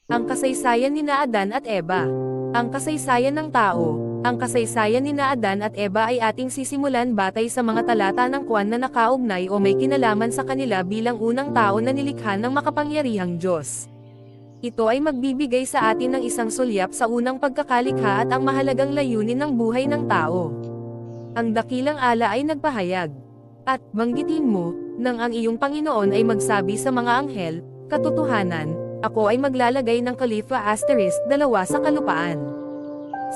Ang kasaysayan nina Adan at Eva. Ang kasaysayan ng tao. Ang kasaysayan nina Adan at Eva ay ating sisimulan batay sa mga talata ng Kwan na nakaugnay o may kinalaman sa kanila bilang unang tao na nilikha ng makapangyarihang Diyos. Ito ay magbibigay sa atin ng isang sulyap sa unang pagkakalikha at ang mahalagang layunin ng buhay ng tao. Ang dakilang ala ay nagpahayag. At, banggitin mo, nang ang iyong Panginoon ay magsabi sa mga anghel, katotohanan, ako ay maglalagay ng Kalifa *2 sa kalupaan.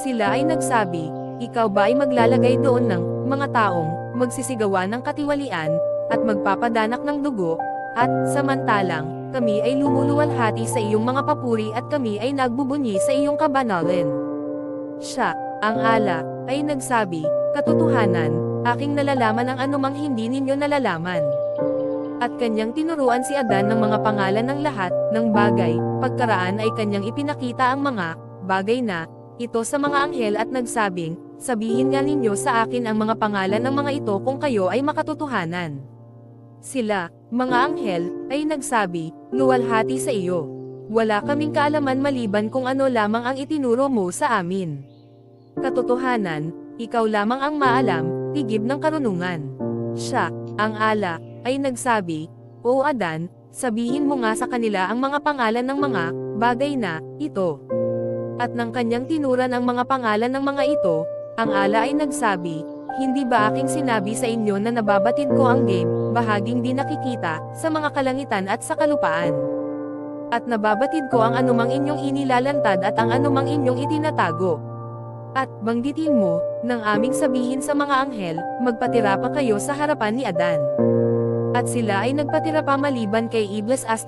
Sila ay nagsabi, ikaw ba ay maglalagay doon ng mga taong magsisigawan ng katiwalian, at magpapadanak ng dugo, at samantalang, kami ay lumuluwalhati sa iyong mga papuri at kami ay nagbubunyi sa iyong kabanalan. Siya, ang ala, ay nagsabi, katotohanan, aking nalalaman ang anumang hindi ninyo nalalaman. At kanyang tinuruan si Adan ng mga pangalan ng lahat ng bagay, pagkaraan ay kanyang ipinakita ang mga bagay na ito sa mga anghel at nagsabing, sabihin nga ninyo sa akin ang mga pangalan ng mga ito kung kayo ay makatotohanan. Sila, mga anghel, ay nagsabi, luwalhati sa iyo. Wala kaming kaalaman maliban kung ano lamang ang itinuro mo sa amin. Katotohanan, ikaw lamang ang maalam, tigib ng karunungan. Siya, ang ala, ay nagsabi, O Adan, sabihin mo nga sa kanila ang mga pangalan ng mga bagay na ito. At nang kanyang tinuran ang mga pangalan ng mga ito, ang ala ay nagsabi, hindi ba aking sinabi sa inyo na nababatid ko ang game, bahaging di nakikita, sa mga kalangitan at sa kalupaan? At nababatid ko ang anumang inyong inilalantad at ang anumang inyong itinatago. At, banggitin mo, nang aming sabihin sa mga anghel, magpatira pa kayo sa harapan ni Adan. At sila ay nagpatira pa maliban kay Iblis *3,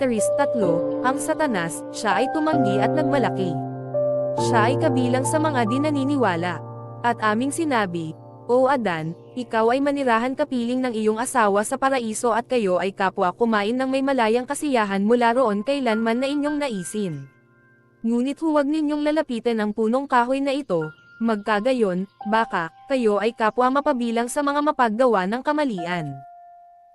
ang Satanas, siya ay tumanggi at nagmalaki. Siya ay kabilang sa mga di naniniwala. At aming sinabi, O Adan, ikaw ay manirahan kapiling ng iyong asawa sa paraiso at kayo ay kapwa kumain ng may malayang kasiyahan mula roon kailanman na inyong naisin. Ngunit huwag ninyong lalapitan ang punong kahoy na ito, magkagayon, baka, kayo ay kapwa mapabilang sa mga mapaggawa ng kamalian.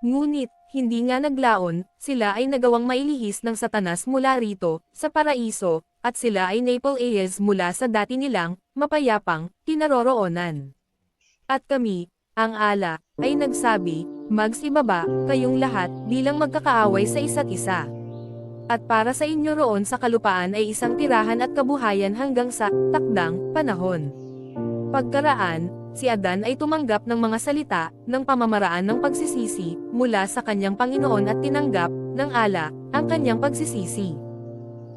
Ngunit, hindi nga naglaon, sila ay nagawang mailihis ng Satanas mula rito, sa paraiso, at sila ay napaliyas mula sa dati nilang, mapayapang, kinaroroonan. At kami, ang ala, ay nagsabi, magsibaba, kayong lahat, bilang magkakaaway sa isa't isa. At para sa inyo roon sa kalupaan ay isang tirahan at kabuhayan hanggang sa takdang panahon. Pagkaraan, si Adan ay tumanggap ng mga salita, ng pamamaraan ng pagsisisi, mula sa kanyang Panginoon at tinanggap, ng ala, ang kanyang pagsisisi.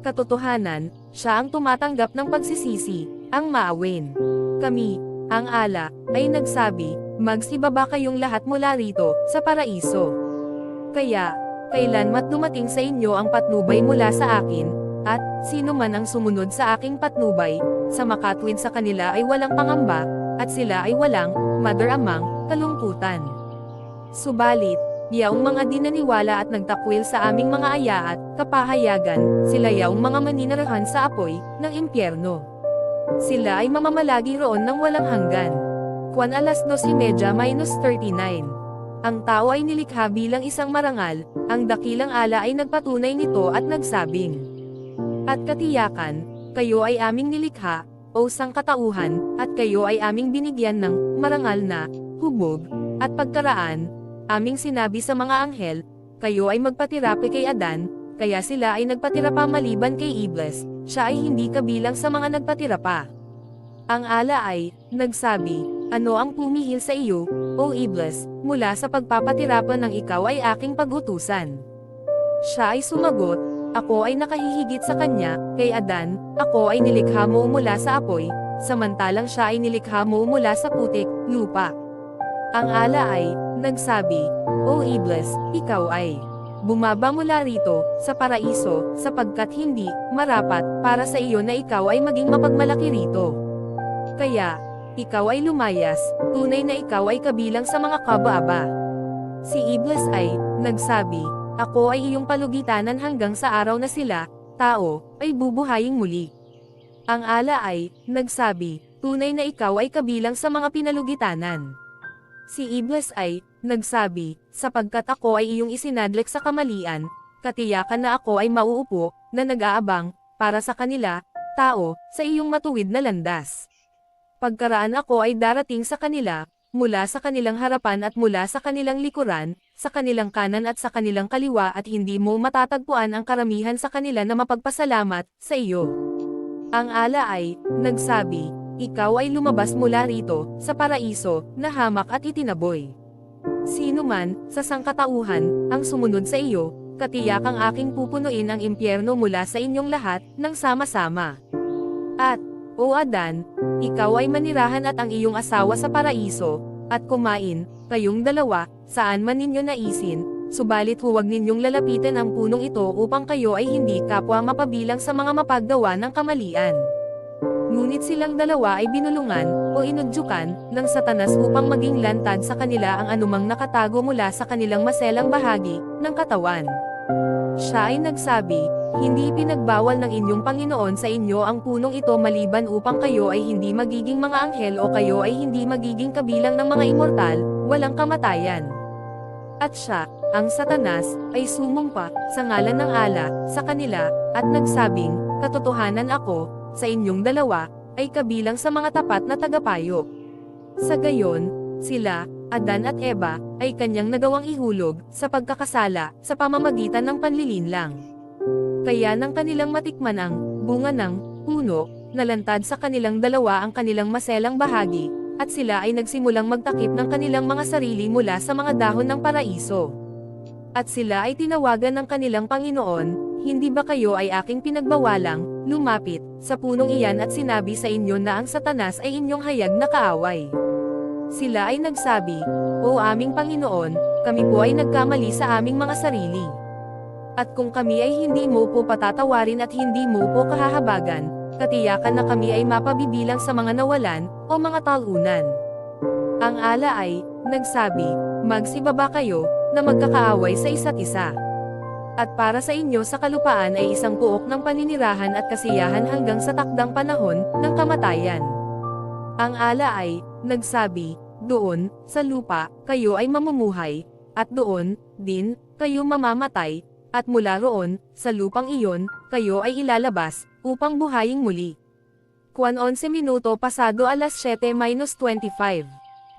Katotohanan, siya ang tumatanggap ng pagsisisi, ang maawin. Kami, ang ala, ay nagsabi, magsibaba kayong lahat mula rito, sa paraiso. Kaya, kailanmat dumating sa inyo ang patnubay mula sa akin, at, sino man ang sumunod sa aking patnubay, sa makatwid sa kanila ay walang pangamba, at sila ay walang, madaramang, kalungkutan. Subalit, yaong mga di naniwala at nagtakwil sa aming mga aya at kapahayagan, sila yaong mga maninirahan sa apoy, ng impyerno. Sila ay mamamalagi roon ng walang hanggan. Kwan 2:39. Ang tao ay nilikha bilang isang marangal, ang dakilang ala ay nagpatunay nito at nagsabing, at katiyakan, kayo ay aming nilikha, o sangkatauhan, at kayo ay aming binigyan ng marangal na hubog, at pagkaraan, aming sinabi sa mga anghel, kayo ay magpatira kay Adan, kaya sila ay nagpatira pa maliban kay Iblis, siya ay hindi kabilang sa mga nagpatira pa. Ang ala ay nagsabi, ano ang pumihil sa iyo, O Iblis, mula sa pagpapatira pa ng ikaw ay aking pagutusan? Siya ay sumagot, ako ay nakahihigit sa kanya, kay Adan, ako ay nilikha mo mula sa apoy, samantalang siya ay nilikha mo mula sa putik, lupa. Ang ala ay nagsabi, O Iblis, ikaw ay bumaba mula rito, sa paraiso, sapagkat hindi marapat para sa iyo na ikaw ay maging mapagmalaki rito. Kaya, ikaw ay lumayas, tunay na ikaw ay kabilang sa mga kabaaba. Si Iblis ay nagsabi, ako ay iyong palugitanan hanggang sa araw na sila, tao, ay bubuhayin muli. Ang ala ay nagsabi, tunay na ikaw ay kabilang sa mga pinalugitanan. Si Iblis ay nagsabi, sapagkat ako ay iyong isinadlik sa kamalian, katiyakan na ako ay mauupo, na nag-aabang, para sa kanila, tao, sa iyong matuwid na landas. Pagkaraan ako ay darating sa kanila, mula sa kanilang harapan at mula sa kanilang likuran, sa kanilang kanan at sa kanilang kaliwa at hindi mo matatagpuan ang karamihan sa kanila na mapagpasalamat sa iyo. Ang ala ay, nagsabi, ikaw ay lumabas mula rito, sa paraiso, na hamak at itinaboy. Sino man, sa sangkatauhan, ang sumunod sa iyo, katiyakang aking pupunuin ang impyerno mula sa inyong lahat, ng sama-sama. At, O Adan, ikaw ay manirahan at ang iyong asawa sa paraiso, at kumain, kayong dalawa, saan man ninyo naisin, subalit huwag ninyong lalapitan ang punong ito upang kayo ay hindi kapwa mapabilang sa mga mapaggawa ng kamalian. Ngunit silang dalawa ay binulungan, o inudyukan, ng Satanas upang maging lantad sa kanila ang anumang nakatago mula sa kanilang maselang bahagi, ng katawan. Siya ay nagsabi, hindi ipinagbawal ng inyong Panginoon sa inyo ang punong ito maliban upang kayo ay hindi magiging mga anghel o kayo ay hindi magiging kabilang ng mga immortal, walang kamatayan. At siya, ang Satanas, ay sumumpa, sa ngalan ng ala, sa kanila, at nagsabing, katotohanan ako, sa inyong dalawa, ay kabilang sa mga tapat na tagapayo. Sa gayon, sila, Adan at Eva, ay kanyang nagawang ihulog, sa pagkakasala, sa pamamagitan ng panlilinlang. Kaya nang kanilang matikman ang bunga ng puno, nalantad sa kanilang dalawa ang kanilang maselang bahagi, at sila ay nagsimulang magtakip ng kanilang mga sarili mula sa mga dahon ng paraiso. At sila ay tinawagan ng kanilang Panginoon, hindi ba kayo ay aking pinagbawalang, lumapit, sa punong iyan at sinabi sa inyo na ang Satanas ay inyong hayag na kaaway? Sila ay nagsabi, O aming Panginoon, kami po ay nagkamali sa aming mga sarili. At kung kami ay hindi mo po patatawarin at hindi mo po kahahabagan, katiyakan na kami ay mapabibilang sa mga nawalan, o mga talunan. Ang ala ay, nagsabi, magsibaba kayo, na magkakaaway sa isa't isa. At para sa inyo sa kalupaan ay isang puok ng paninirahan at kasiyahan hanggang sa takdang panahon, ng kamatayan. Ang ala ay, nagsabi, doon, sa lupa, kayo ay mamumuhay, at doon, din, kayo mamamatay, at mula roon, sa lupang iyon, kayo ay ilalabas, upang buhayin muli. Juan 11 minuto pasado alas 7:25.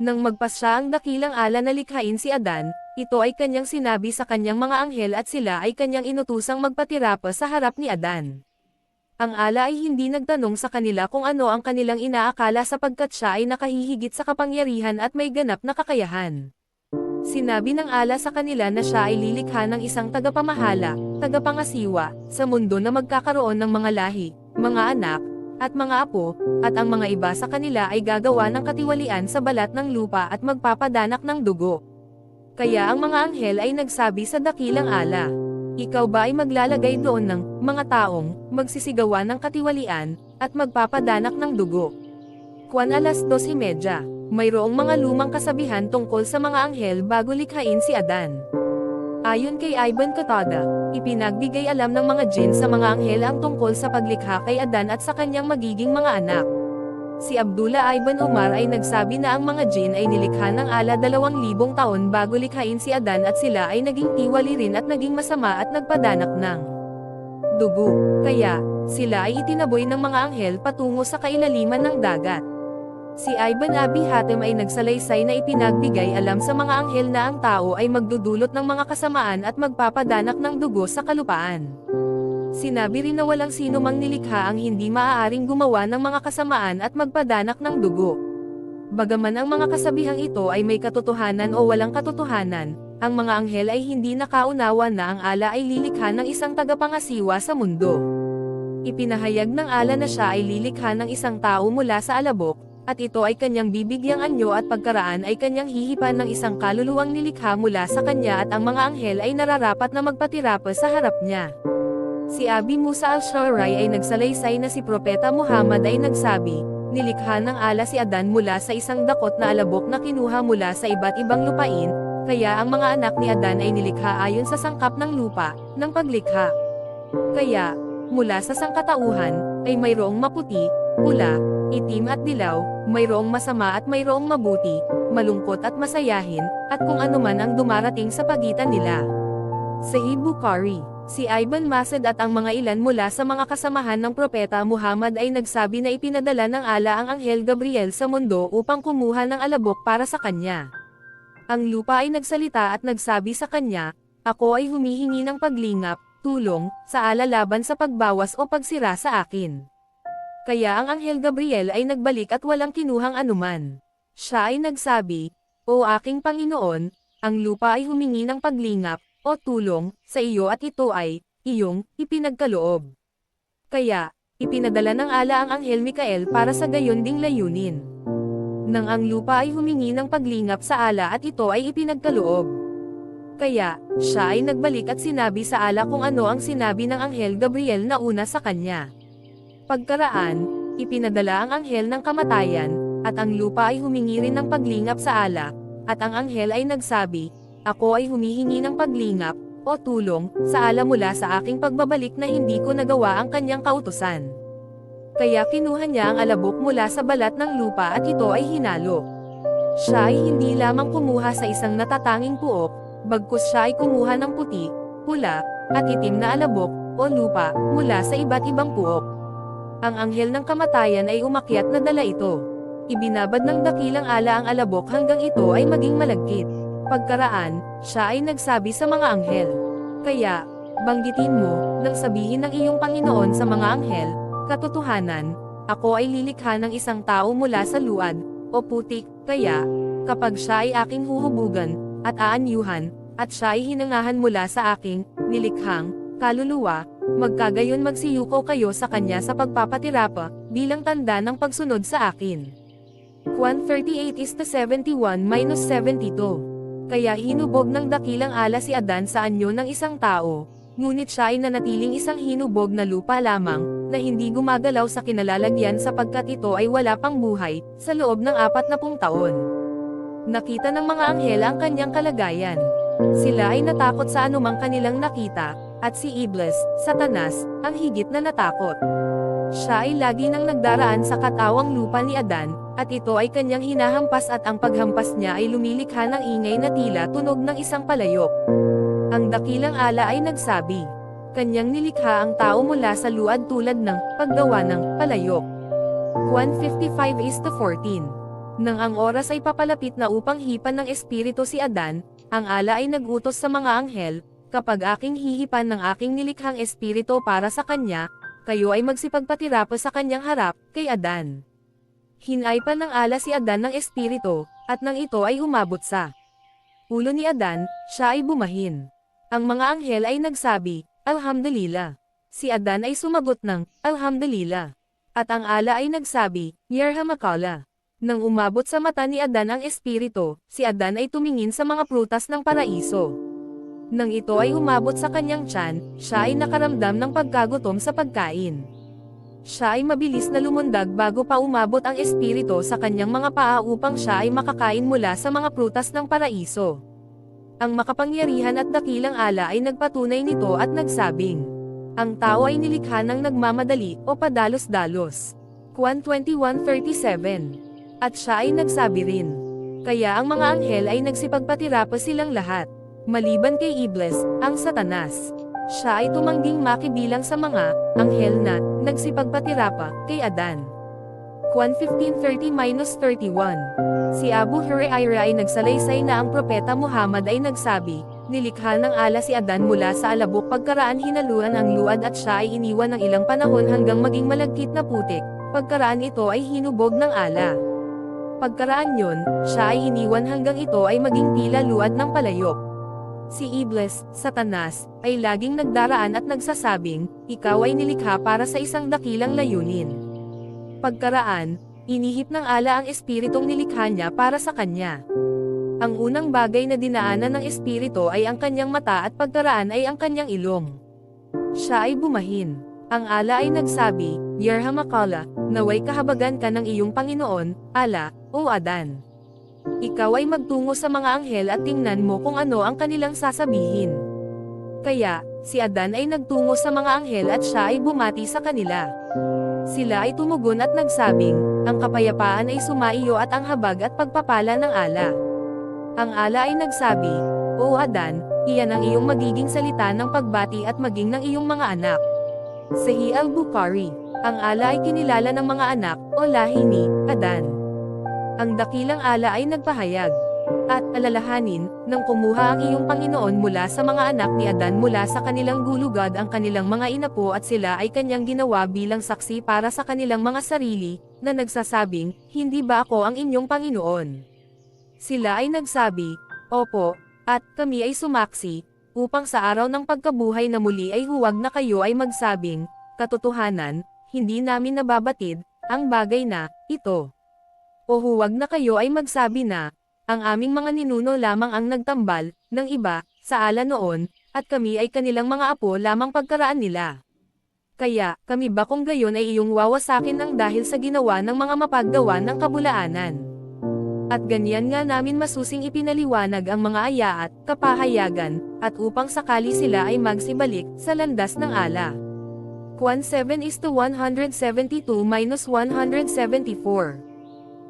Nang magpasya ang dakilang ala na likhain si Adan, ito ay kanyang sinabi sa kanyang mga anghel at sila ay kanyang inutusang magpatira pa sa harap ni Adan. Ang ala ay hindi nagtanong sa kanila kung ano ang kanilang inaakala sapagkat siya ay nakahihigit sa kapangyarihan at may ganap na kakayahan. Sinabi ng ala sa kanila na siya ay lilikha ng isang tagapamahala, tagapangasiwa, sa mundo na magkakaroon ng mga lahi, mga anak, at mga apo, at ang mga iba sa kanila ay gagawa ng katiwalian sa balat ng lupa at magpapadanak ng dugo. Kaya ang mga anghel ay nagsabi sa dakilang ala, ikaw ba ay maglalagay doon ng mga taong magsisigawan ng katiwalian, at magpapadanak ng dugo? Juan alas 12:30. Mayroong mga lumang kasabihan tungkol sa mga anghel bago likhain si Adan. Ayon kay Ivan Katada, ipinagbigay alam ng mga jinn sa mga anghel ang tungkol sa paglikha kay Adan at sa kanyang magiging mga anak. Si Abdullah Ibn Umar ay nagsabi na ang mga jinn ay nilikha ng ala 2,000 taon bago likhain si Adan at sila ay naging tiwali rin at naging masama at nagpadanak ng dugo. Kaya, sila ay itinaboy ng mga anghel patungo sa kailaliman ng dagat. Si Ibn Abi Hatim ay nagsalaysay na ipinagbigay alam sa mga anghel na ang tao ay magdudulot ng mga kasamaan at magpapadanak ng dugo sa kalupaan. Sinabi rin na walang sino mang nilikha ang hindi maaaring gumawa ng mga kasamaan at magpadanak ng dugo. Bagaman ang mga kasabihang ito ay may katotohanan o walang katotohanan, ang mga anghel ay hindi nakaunawa na ang ala ay lilikha ng isang tagapangasiwa sa mundo. Ipinahayag ng ala na siya ay lilikha ng isang tao mula sa alabok, at ito ay kanyang bibigyang anyo at pagkaraan ay kanyang hihipan ng isang kaluluwang nilikha mula sa kanya at ang mga anghel ay nararapat na magpatira pa sa harap niya. Si Abi Musa al-Sharai ay nagsalaysay na si Propeta Muhammad ay nagsabi, nilikha ng ala si Adan mula sa isang dakot na alabok na kinuha mula sa iba't ibang lupain, kaya ang mga anak ni Adan ay nilikha ayon sa sangkap ng lupa, ng paglikha. Kaya, mula sa sangkatauhan, ay mayroong maputi, pula, itim at dilaw, mayroong masama at mayroong mabuti, malungkot at masayahin, at kung anuman ang dumarating sa pagitan nila. Sahih Bukhari. Si Ibn Masad at ang mga ilan mula sa mga kasamahan ng Propeta Muhammad ay nagsabi na ipinadala ng Allah ang Anghel Gabriel sa mundo upang kumuha ng alabok para sa kanya. Ang lupa ay nagsalita at nagsabi sa kanya, "Ako ay humihingi ng paglingap, tulong, sa Allah laban sa pagbawas o pagsira sa akin." Kaya ang Anghel Gabriel ay nagbalik at walang kinuhang anuman. Siya ay nagsabi, "O aking Panginoon, ang lupa ay humingi ng paglingap, o tulong, sa iyo at ito ay, iyong, ipinagkaloob." Kaya, ipinadala ng Allah ang Anghel Mikael para sa gayon ding layunin. Nang ang lupa ay humingi ng paglingap sa Allah at ito ay ipinagkaloob. Kaya, siya ay nagbalik at sinabi sa Allah kung ano ang sinabi ng Anghel Gabriel na una sa kanya. Pagkaraan, ipinadala ang Anghel ng kamatayan, at ang lupa ay humingi rin ng paglingap sa Allah, at ang Anghel ay nagsabi, "Ako ay humihingi ng paglingap, o tulong, sa Allah mula sa aking pagbabalik na hindi ko nagawa ang kanyang kautusan." Kaya kinuha niya ang alabok mula sa balat ng lupa at ito ay hinalo. Siya ay hindi lamang kumuha sa isang natatanging puok, bagkus siya ay kumuha ng puti, pula, at itim na alabok, o lupa, mula sa iba't ibang puok. Ang anghel ng kamatayan ay umakyat na dala ito. Ibinabad ng dakilang ala ang alabok hanggang ito ay maging malagkit. Pagkaraan, siya ay nagsabi sa mga anghel, "Kaya, banggitin mo, nang sabihin ng iyong Panginoon sa mga anghel, katotohanan, ako ay lilikha ng isang tao mula sa luad, o putik, kaya, kapag siya ay aking huhubugan, at aanyuhan, at siya ay hinangahan mula sa aking, nilikhang, kaluluwa, magkagayon magsiyuko kayo sa kanya sa pagpapatirapa, bilang tanda ng pagsunod sa akin." 138:71-72. Kaya hinubog ng dakilang ala si Adan sa anyo ng isang tao, ngunit siya ay nanatiling isang hinubog na lupa lamang, na hindi gumagalaw sa kinalalagyan sapagkat ito ay wala pang buhay, sa loob ng 40 taon. Nakita ng mga anghel ang kanyang kalagayan. Sila ay natakot sa anumang kanilang nakita, at si Iblis, Satanas, ang higit na natakot. Siya ay lagi nang nagdaraan sa katawang lupa ni Adan, at ito ay kanyang hinahampas at ang paghampas niya ay lumilikha ng ingay na tila tunog ng isang palayok. Ang dakilang ala ay nagsabi, kanyang nilikha ang tao mula sa luad tulad ng paggawa ng palayok. 155:14. Nang ang oras ay papalapit na upang hipan ng espiritu si Adan, ang ala ay nagutos sa mga anghel, "Kapag aking hihipan ng aking nilikhang espiritu para sa kanya, kayo ay magsipagpatirapa sa kanyang harap, kay Adan." Hinaypan ng ala si Adan ng espiritu, at nang ito ay umabot sa ulo ni Adan, siya ay bumahin. Ang mga anghel ay nagsabi, "Alhamdulillah." Si Adan ay sumagot ng, "Alhamdulillah." At ang ala ay nagsabi, "Yarhamakallah." Nang umabot sa mata ni Adan ang espiritu, si Adan ay tumingin sa mga prutas ng paraiso. Nang ito ay umabot sa kanyang tiyan, siya ay nakaramdam ng pagkagutom sa pagkain. Siya ay mabilis na lumundag bago pa umabot ang espiritu sa kanyang mga paa upang siya ay makakain mula sa mga prutas ng paraiso. Ang makapangyarihan at dakilang ala ay nagpatunay nito at nagsabing, ang tao ay nilikha ng nagmamadali o padalos-dalos. 121:37. At siya ay nagsabi rin, kaya ang mga anghel ay nagsipagpatirapa silang lahat, maliban kay Iblis, ang Satanas. Siya ay tumangging makibilang sa mga anghel na nagsipagpatirapa kay Adan. 115:30-31. Si Abu Hurairah ay nagsalaysay na ang Propeta Muhammad ay nagsabi, nilikha ng ala si Adan mula sa alabok pagkaraan hinaluan ang luad at siya ay iniwan ng ilang panahon hanggang maging malagkit na putik, pagkaraan ito ay hinubog ng ala. Pagkaraan yun, siya ay iniwan hanggang ito ay maging tila luad ng palayok. Si Iblis, Satanas, ay laging nagdaraan at nagsasabing, ikaw ay nilikha para sa isang dakilang layunin. Pagkaraan, inihip ng ala ang espiritong nilikha niya para sa kanya. Ang unang bagay na dinaanan ng espiritu ay ang kanyang mata at pagkaraan ay ang kanyang ilong. Siya ay bumahin. Ang ala ay nagsabi, Yarhamakallah, naway kahabagan ka ng iyong Panginoon, ala, o Adan. Ikaw ay magtungo sa mga anghel at tingnan mo kung ano ang kanilang sasabihin. Kaya, si Adan ay nagtungo sa mga anghel at siya ay bumati sa kanila. Sila ay tumugon at nagsabing, ang kapayapaan ay sumaiyo at ang habag at pagpapala ng ala. Ang ala ay nagsabi, O Adan, Iyan ang iyong magiging salita ng pagbati at maging ng iyong mga anak. Sahih al-Bukhari. Ang ala ay kinilala ng mga anak o lahi ni Adan. Ang dakilang ala ay nagpahayag at alalahanin, nang kumuha ang iyong Panginoon mula sa mga anak ni Adan mula sa kanilang gulugad ang kanilang mga inapo at sila ay kanyang ginawa bilang saksi para sa kanilang mga sarili, na nagsasabing, hindi ba ako ang inyong Panginoon? Sila ay nagsabi, opo, at kami ay sumaksi, upang sa araw ng pagkabuhay na muli ay huwag na kayo ay magsabing, katotohanan, hindi namin nababatid, ang bagay na, ito. O huwag na kayo ay magsabi na, ang aming mga ninuno lamang ang nagtambal, ng iba, sa ala noon, at kami ay kanilang mga apo lamang pagkaraan nila. Kaya, kami ba kung gayon ay iyong wawasakin ng dahil sa ginawa ng mga mapaggawa ng kabulaanan? At ganyan nga namin masusing ipinaliwanag ang mga aya at kapahayagan, at upang sakali sila ay magsibalik sa landas ng ala. Kwan 7:172-174.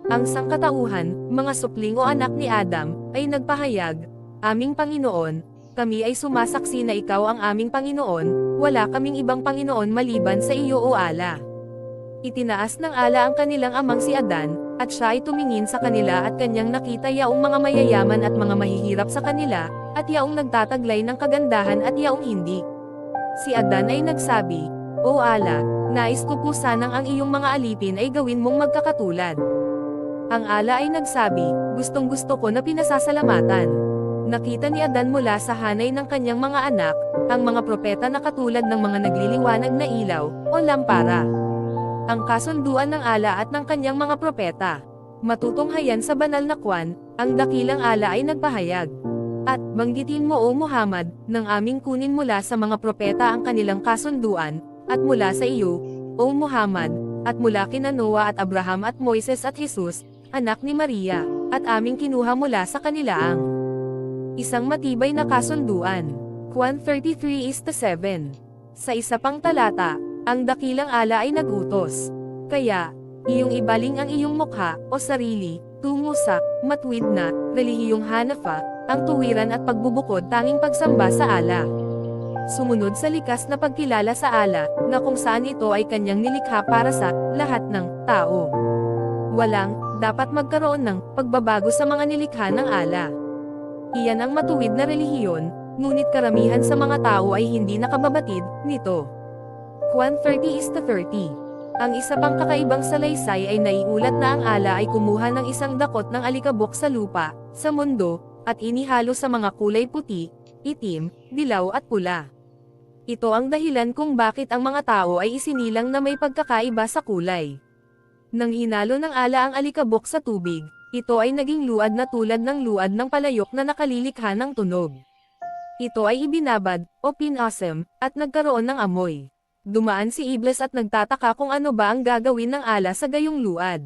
Ang sangkatauhan, mga supling o anak ni Adam, ay nagpahayag, aming Panginoon, kami ay sumasaksi na ikaw ang aming Panginoon, wala kaming ibang Panginoon maliban sa iyo o ala. Itinaas ng ala ang kanilang amang si Adan, at siya ay tumingin sa kanila at kanyang nakita yaong mga mayayaman at mga mahihirap sa kanila, at yaong nagtataglay ng kagandahan at yaong hindi. Si Adan ay nagsabi, O ala, nais ko po sanang ang iyong mga alipin ay gawin mong magkakatulad. Ang ala ay nagsabi, gustong-gusto ko na pinasasalamatan. Nakita ni Adan mula sa hanay ng kanyang mga anak, ang mga propeta na katulad ng mga nagliliwanag na ilaw, o lampara. Ang kasunduan ng ala at ng kanyang mga propeta. Matutunghayan sa banal na kwan, ang dakilang ala ay nagpahayag. At, banggitin mo o Muhammad, nang aming kunin mula sa mga propeta ang kanilang kasunduan, at mula sa iyo, o Muhammad, at mula kina Noah at Abraham at Moises at Jesus, anak ni Maria, at aming kinuha mula sa kanila ang isang matibay na kasunduan. Kwan 33:7. Sa isa pang talata, ang dakilang ala ay nagutos. Kaya, iyong ibaling ang iyong mukha, o sarili, tungo sa matwid na relihiyong Hanafa, ang tuwiran at pagbubukod tanging pagsamba sa ala. Sumunod sa likas na pagkilala sa ala, na kung saan ito ay kanyang nilikha para sa lahat ng tao. Walang dapat magkaroon ng pagbabago sa mga nilikha ng ala. Iyan ang matuwid na relihiyon, ngunit karamihan sa mga tao ay hindi nakababatid nito. Kwan 30:30. Ang isa pang kakaibang salaysay ay naiulat na ang ala ay kumuha ng isang dakot ng alikabok sa lupa, sa mundo, at inihalo sa mga kulay puti, itim, dilaw at pula. Ito ang dahilan kung bakit ang mga tao ay isinilang na may pagkakaiba sa kulay. Nang hinalo ng ala ang alikabok sa tubig, ito ay naging luad na tulad ng luad ng palayok na nakalilikha ng tunog. Ito ay ibinabad, o pinasem, at nagkaroon ng amoy. Dumaan si Iblis at nagtataka kung ano ba ang gagawin ng ala sa gayong luad.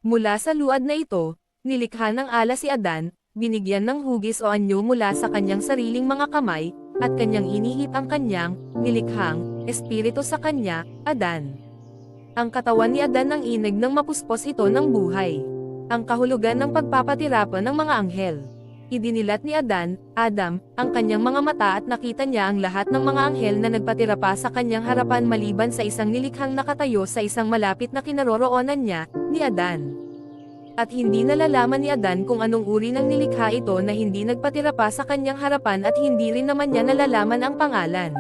Mula sa luad na ito, nilikha ng ala si Adan, binigyan ng hugis o anyo mula sa kanyang sariling mga kamay, at kanyang inihip ang kanyang nilikhang espiritu sa kanya, Adan. Ang katawan ni Adan ang inig ng mapuspos ito ng buhay. Ang kahulugan ng pagpapatirapa ng mga anghel. Idinilat ni Adan, Adam, ang kanyang mga mata at nakita niya ang lahat ng mga anghel na nagpatirapa sa kanyang harapan maliban sa isang nilikhang nakatayo sa isang malapit na kinaroroonan niya, ni Adan. At hindi nalalaman ni Adan kung anong uri ng nilikha ito na hindi nagpatirapa sa kanyang harapan at hindi rin naman niya nalalaman ang pangalan.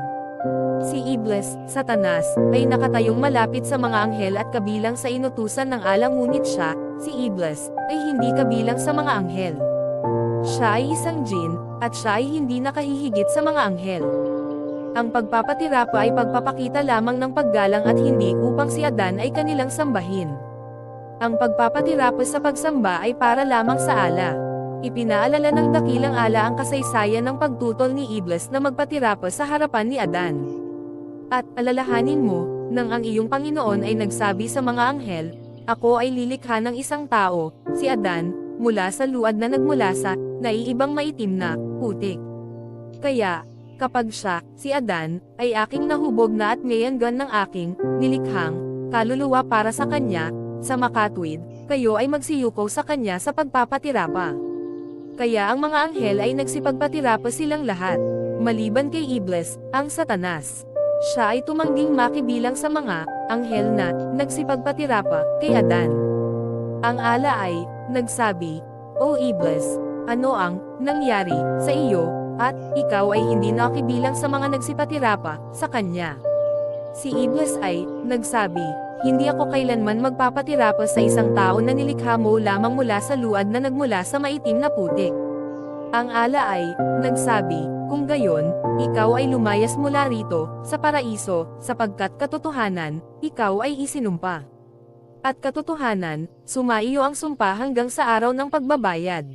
Si Iblis, Satanas, ay nakatayong malapit sa mga anghel at kabilang sa inutusan ng ala ngunit siya, si Iblis, ay hindi kabilang sa mga anghel. Siya ay isang jin, at siya ay hindi nakahihigit sa mga anghel. Ang pagpapatirapa ay pagpapakita lamang ng paggalang at hindi upang si Adan ay kanilang sambahin. Ang pagpapatirapa sa pagsamba ay para lamang sa ala. Ipinaalala ng dakilang ala ang kasaysayan ng pagtutol ni Iblis na magpatirapa sa harapan ni Adan. At alalahanin mo, nang ang iyong Panginoon ay nagsabi sa mga anghel, ako ay lilikha ng isang tao, si Adan, mula sa luad na nagmula sa naiibang maitim na putik. Kaya, kapag siya, si Adan, ay aking nahubog na at ngayanggan ng aking nilikhang kaluluwa para sa kanya, sa makatwid, kayo ay magsiyuko sa kanya sa pagpapatirapa. Kaya ang mga anghel ay nagsipagpatira pa silang lahat. Maliban kay Iblis, ang Satanas. Siya ay tumangging makibilang sa mga anghel na nagsipagpatira pa kay Adan. Ang ala ay nagsabi, "O Iblis, ano ang nangyari sa iyo, at ikaw ay hindi nakibilang sa mga nagsipatira pa sa kanya?" Si Iblis ay nagsabi, "Hindi ako kailanman magpapatira pa sa isang tao na nilikha mo lamang mula sa luad na nagmula sa maitim na putik." Ang ala ay nagsabi, "Kung gayon, ikaw ay lumayas mula rito sa paraiso, sapagkat katotohanan, ikaw ay isinumpa. At katotohanan, sumaiyo ang sumpa hanggang sa araw ng pagbabayad."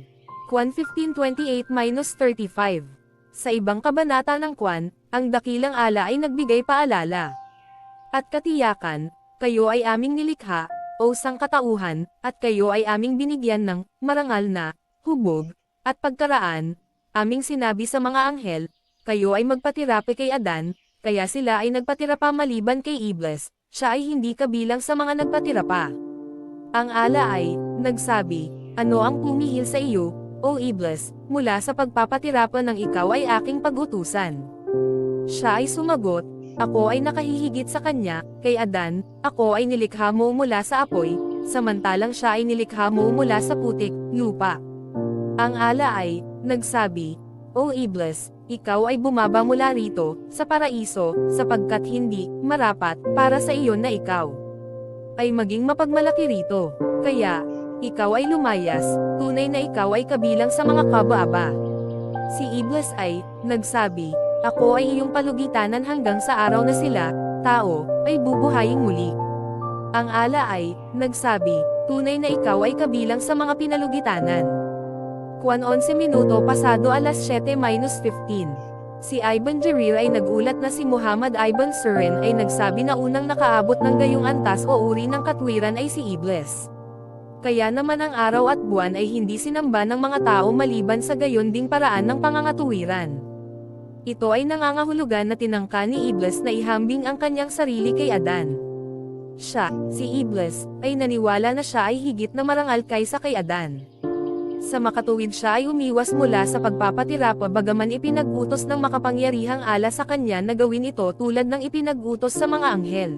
Juan 15:28-35. Sa ibang kabanata ng Juan, ang dakilang ala ay nagbigay paalala. "At katiyakan, kayo ay aming nilikha, o sangkatauhan, at kayo ay aming binigyan ng marangal na hubog at pagkaraan. Aming sinabi sa mga anghel, kayo ay magpatira pa kay Adan, kaya sila ay nagpatira pa maliban kay Iblis, siya ay hindi kabilang sa mga nagpatira pa." Ang ala ay nagsabi, "Ano ang pumihil sa iyo, O Iblis, mula sa pagpapatira pa ng ikaw ay aking pag-utusan?" Siya ay sumagot, "Ako ay nakahihigit sa kanya, kay Adan, ako ay nilikha mo mula sa apoy, samantalang siya ay nilikha mo mula sa putik, lupa." Ang ala ay nagsabi, "O Iblis, ikaw ay bumaba mula rito sa paraiso, sapagkat hindi marapat para sa iyo na ikaw ay maging mapagmalaki rito. Kaya ikaw ay lumayas, tunay na ikaw ay kabilang sa mga kabaaba." Si Iblis ay nagsabi, "Ako ay iyong palugitanan hanggang sa araw na sila, tao, ay bubuhayin muli." Ang ala ay nagsabi, "Tunay na ikaw ay kabilang sa mga pinalugitanan." Juan 11 pasado alas 7:15. Si Ibn Jarir ay nagulat na si Muhammad Ibn Sirin ay nagsabi na unang nakaabot ng gayong antas o uri ng katwiran ay si Iblis. Kaya naman ang araw at buwan ay hindi sinamba ng mga tao maliban sa gayon ding paraan ng pangangatuwiran. Ito ay nangangahulugan na tinangka ni Iblis na ihambing ang kanyang sarili kay Adan. Siya, si Iblis, ay naniwala na siya ay higit na marangal kaysa kay Adan. Sa makatuwid siya ay umiwas mula sa pagpapatira pa bagaman ipinag-utos ng makapangyarihang ala sa kanya na gawin ito tulad ng ipinag-utos sa mga anghel.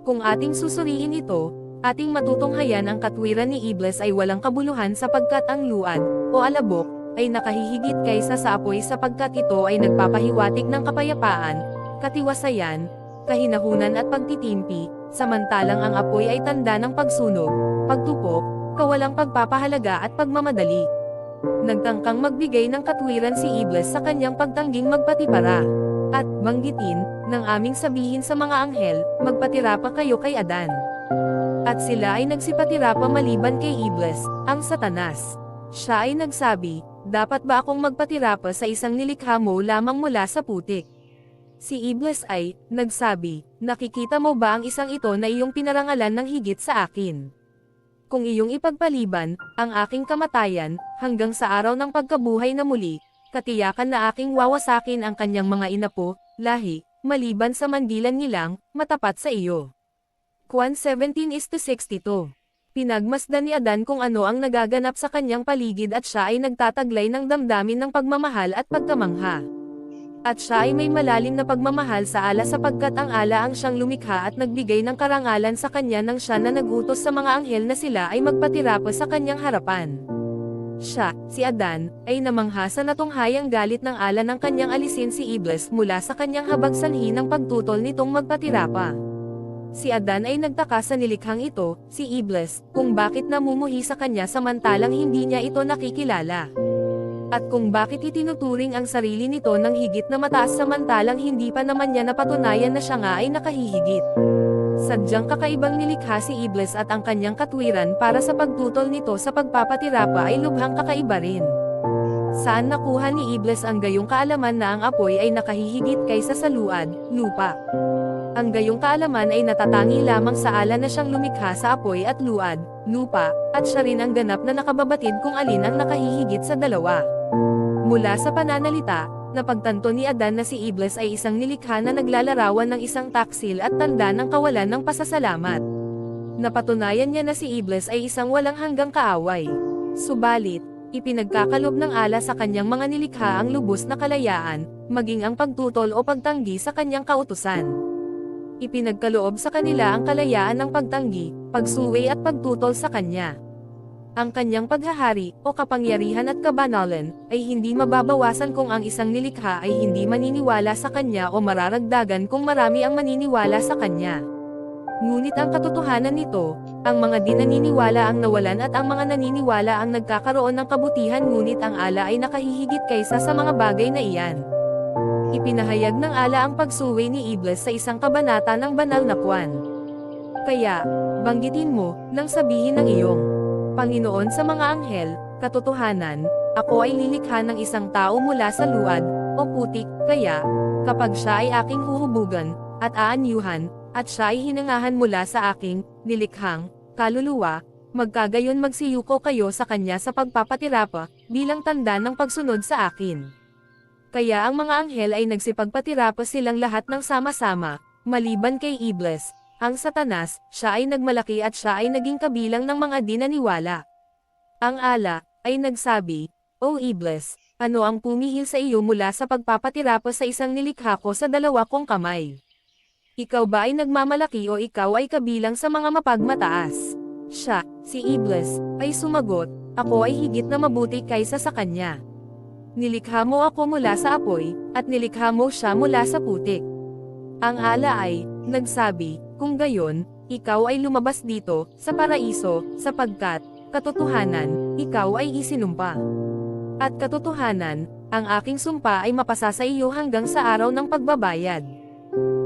Kung ating susuriin ito, ating matutunghayan ang katwiran ni Iblis ay walang kabuluhan sapagkat ang luad, o alabok, ay nakahihigit kaysa sa apoy sapagkat ito ay nagpapahiwatig ng kapayapaan, katiwasayan, kahinahunan at pagtitimpi, samantalang ang apoy ay tanda ng pagsunog, pagtupok, kawalang pagpapahalaga at pagmamadali. Nagtangkang magbigay ng katwiran si Iblis sa kanyang pagtangging magpatipara. At banggitin, nang aming sabihin sa mga anghel, magpatira pa kayo kay Adan. At sila ay nagsipatira pa maliban kay Iblis, ang Satanas. Siya ay nagsabi, "Dapat ba akong magpatira pa sa isang nilikha mo lamang mula sa putik?" Si Iblis ay nagsabi, "Nakikita mo ba ang isang ito na iyong pinarangalan ng higit sa akin? Kung iyong ipagpaliban ang aking kamatayan hanggang sa araw ng pagkabuhay na muli, katiyakan na aking wawasakin ang kanyang mga inapo, lahi, maliban sa mandilan nilang matapat sa iyo." Juan 17:62. Pinagmasdan ni Adan kung ano ang nagaganap sa kanyang paligid at siya ay nagtataglay ng damdamin ng pagmamahal at pagkamangha. At siya ay may malalim na pagmamahal sa ala sapagkat ang ala ang siyang lumikha at nagbigay ng karangalan sa kanya nang siya na nagutos sa mga anghel na sila ay magpatira pa sa kanyang harapan. Siya, si Adan, ay namangha sa natunghayang galit ng ala ng kanyang alisin si Iblis mula sa kanyang habag sanhi ng pagtutol nitong magpatira pa. Si Adan ay nagtaka sa nilikhang ito, si Iblis, kung bakit namumuhi sa kanya samantalang hindi niya ito nakikilala. At kung bakit itinuturing ang sarili nito ng higit na mataas samantalang hindi pa naman niya napatunayan na siya nga ay nakahihigit. Sadyang kakaibang nilikha si Iblis at ang kanyang katwiran para sa pagtutol nito sa pagpapatira pa ay lubhang kakaiba rin. Saan nakuha ni Iblis ang gayong kaalaman na ang apoy ay nakahihigit kaysa sa luad, lupa? Ang gayong kaalaman ay natatangi lamang sa ala na siyang lumikha sa apoy at luad, lupa, at siya rin ang ganap na nakababatid kung alin ang nakahihigit sa dalawa. Mula sa pananalita, napagtanto ni Adan na si Iblis ay isang nilikha na naglalarawan ng isang taksil at tanda ng kawalan ng pasasalamat. Napatunayan niya na si Iblis ay isang walang hanggang kaaway. Subalit, Ipinagkakalob ng ala sa kanyang mga nilikha ang lubos na kalayaan, maging ang pagtutol o pagtanggi sa kanyang kautusan. Ipinagkaloob sa kanila ang kalayaan ng pagtanggi, pagsuway at pagtutol sa kanya. Ang kanyang paghahari, o kapangyarihan at kabanalan, ay hindi mababawasan kung ang isang nilikha ay hindi maniniwala sa kanya o mararagdagan kung marami ang maniniwala sa kanya. Ngunit ang katotohanan nito, ang mga di naniniwala ang nawalan at ang mga naniniwala ang nagkakaroon ng kabutihan, ngunit ang ala ay nakahihigit kaysa sa mga bagay na iyan. Ipinahayag ng ala ang pagsuway ni Iblis sa isang kabanata ng banal na Juan. Kaya, banggitin mo, nang sabihin ng iyong Panginoon sa mga anghel, katotohanan, ako ay lilikha ng isang tao mula sa luwad, o putik, kaya, kapag siya ay aking huhubugan, at aanyuhan, at siya ay hinangahan mula sa aking, nilikhang, kaluluwa, magkagayon magsiyuko kayo sa kanya sa pagpapatirapa, bilang tanda ng pagsunod sa akin. Kaya ang mga anghel ay nagsipagpatirapa silang lahat ng sama-sama, maliban kay Iblis, ang Satanas, siya ay nagmalaki at siya ay naging kabilang ng mga di naniwala. Ang ala, ay nagsabi, O Iblis, ano ang pumihil sa iyo mula sa pagpapatirapa sa isang nilikha ko sa dalawa kong kamay? Ikaw ba ay nagmamalaki o ikaw ay kabilang sa mga mapagmataas? Siya, si Iblis, ay sumagot, ako ay higit na mabuti kaysa sa kanya. Nilikha mo ako mula sa apoy, at nilikha mo siya mula sa putik. Ang ala ay, nagsabi, kung gayon, ikaw ay lumabas dito, sa paraiso, sapagkat, katotohanan, ikaw ay isinumpa. At katotohanan, ang aking sumpa ay mapasa sa iyo hanggang sa araw ng pagbabayad.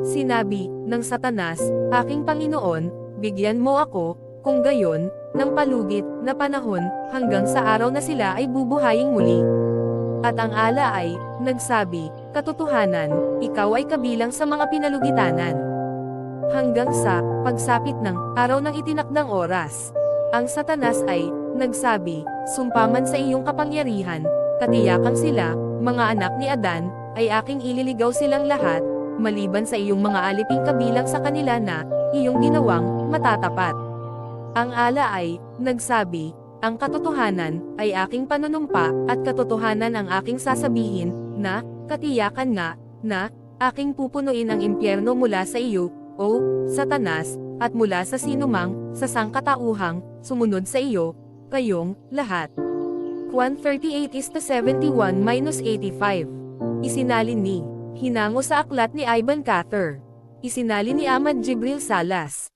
Sinabi, ng Satanas, aking Panginoon, bigyan mo ako, kung gayon, ng palugit, na panahon, hanggang sa araw na sila ay bubuhayin muli. At ang ala ay, nagsabi, katotohanan, ikaw ay kabilang sa mga pinalugitanan. Hanggang sa, pagsapit ng, araw ng itinakdang oras. Ang Satanas ay, nagsabi, sumpaman sa iyong kapangyarihan, katiyakang sila, mga anak ni Adan, ay aking ililigaw silang lahat, maliban sa iyong mga aliping kabilang sa kanila na, iyong ginawang, matatapat. Ang ala ay, nagsabi, ang katotohanan, ay aking panunumpa, at katotohanan ang aking sasabihin, na, katiyakan nga, na, aking pupunuin ang impyerno mula sa iyo, o, Satanas, at mula sa sinumang, sa sangkatauhang, sumunod sa iyo, kayong, lahat. Juan 38:71-85. Isinalin ni Hinango sa aklat ni Ivan Cather. Isinalin ni Ahmad Jibril Salas.